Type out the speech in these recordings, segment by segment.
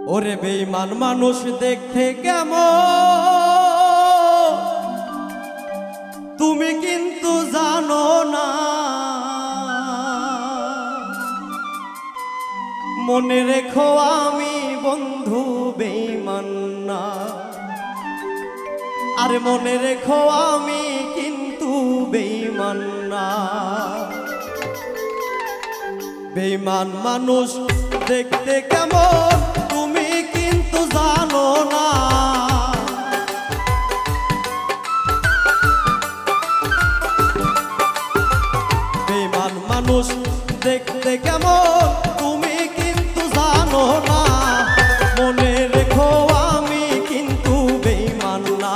ওরে বেঈমান মানুষ দেখতে কেমন তুমি কিন্তু জানো না, মনে রেখো আমি বন্ধু বেঈমান না। আরে মনে রেখো আমি কিন্তু বেঈমান না। বেঈমান মানুষ দেখতে কেমন তুমি কিন্তু জানো না, বেঈমান মানুষ দেখতে কেমন তুমি কিন্তু জানো না, মনে রেখো আমি কিন্তু বেঈমান না।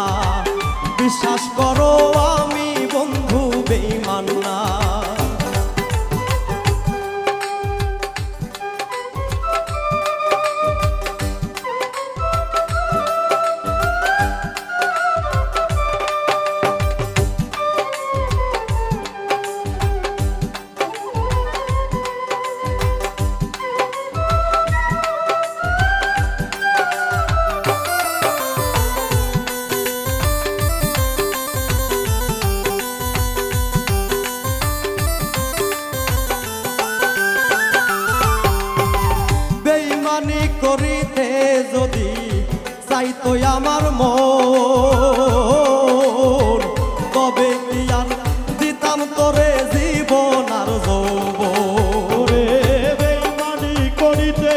বিশ্বাস করো আমি বন্ধু বেঈমান না। বেঈমানি করিতে যদি চাইতো আমার মন, তবে কি আর দিতাম তোরে জীবন আর যৌবন। বেঈমানি করিতে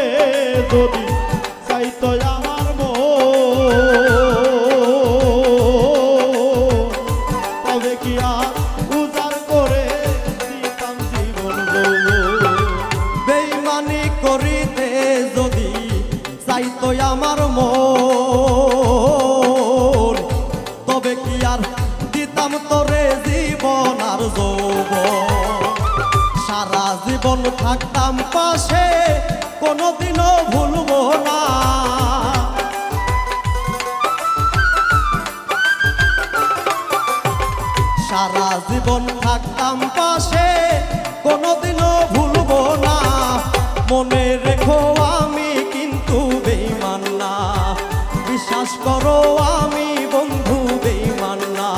যদি চাইতো আমার মন, তবে কি আর উজাড় করে দিতাম জীবন যৌবন। বেঈমানি করিতে যদি চাইতো আমার মন, তবে কি আর দিতাম তোরে জীবন আর যৌবন। সারা জীবন থাকতাম পাশে কোনোদিনও ভুলবো না, সারা জীবন থাকতাম পাশে কোনোদিনও ভুলবো না। মনে রেখো আমি কিন্তু বেঈমান না। বিশ্বাস করো আমি বন্ধু বেঈমান না।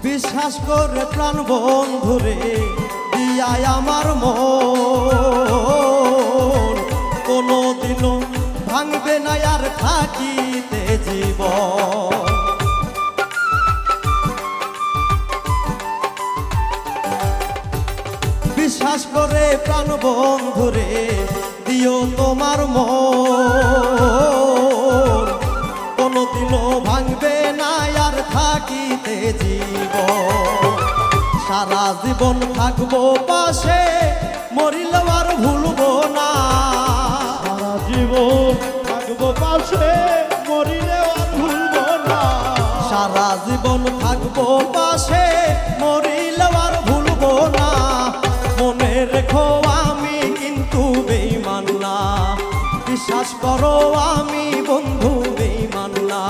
বিশ্বাস করে প্রাণ বন্ধুরে দিয়াই আমার মন, কোনোদিনও ভাঙবে না আর থাকিতে জীবন। বিশ্বাস করে প্রাণ বন্ধুরে দিও তোমার মন, কোনোদিনও ভাঙবে না আর থাকিতে জীবন। সারা জীবন থাকবো পাশে মরিলেও আর ভুলবো না, সারা জীবন থাকবো পাশে মরিলেও আর ভুলবো না। সারা জীবন থাকবো পাশে মরিলেও আর ভুলবো না। মনে রেখো আমি কিন্তু বেঈমান না। বিশ্বাস করো আমি বন্ধু বেঈমান না।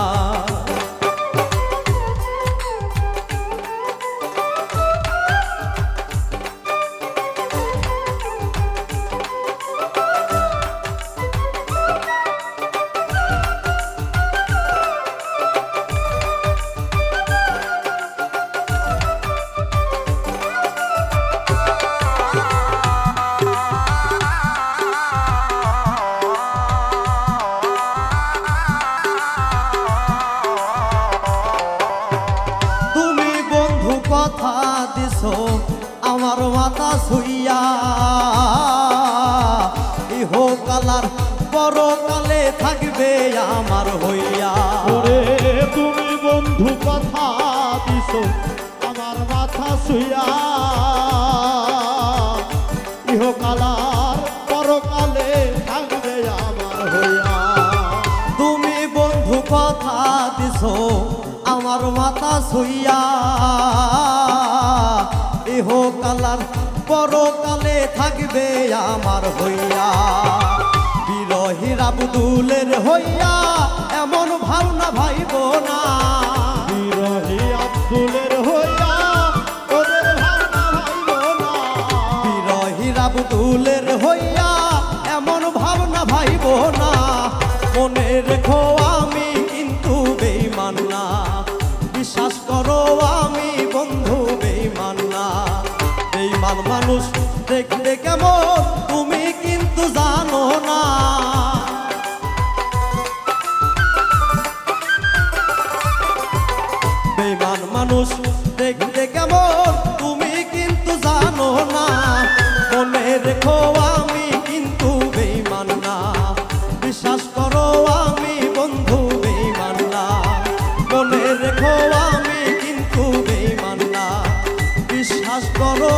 পরকালে থাকবে আমার হইয়া। ওরে তুমি বন্ধু কথা দিছো আমার মাথা শুইয়া, ইহকালার পরকালে থাকবে আমার হইয়া। তুমি বন্ধু কথা দিছো আমার মাথা ছুইয়া, ইহকালার পরকালে থাকবে আমার হইয়া। বিরহীর আব্দুলের হইয়া এমন ভাবনা ভাইব না, বিরহী আব্দুলের হইয়া ওদের ভাবনা ভাইব না। বিরহীর আব্দুলের হইয়া এমন ভাবনা ভাইব না। মনে রেখো আমি কিন্তু বেঈমান না, বিশ্বাস করো আমি বন্ধু বেঈমান না। বেঈমান মানুষ দেখতে কেমন তুমি কিন্তু জানো না। বেঈমান মানুষ দেখতে কেমন তুমি কিন্তু জানো না। মনে রেখো আমি কিন্তু বেঈমান না, বিশ্বাস করো আমি বন্ধু বেঈমান না। মনে রেখো আমি কিন্তু বেঈমান না, বিশ্বাস করো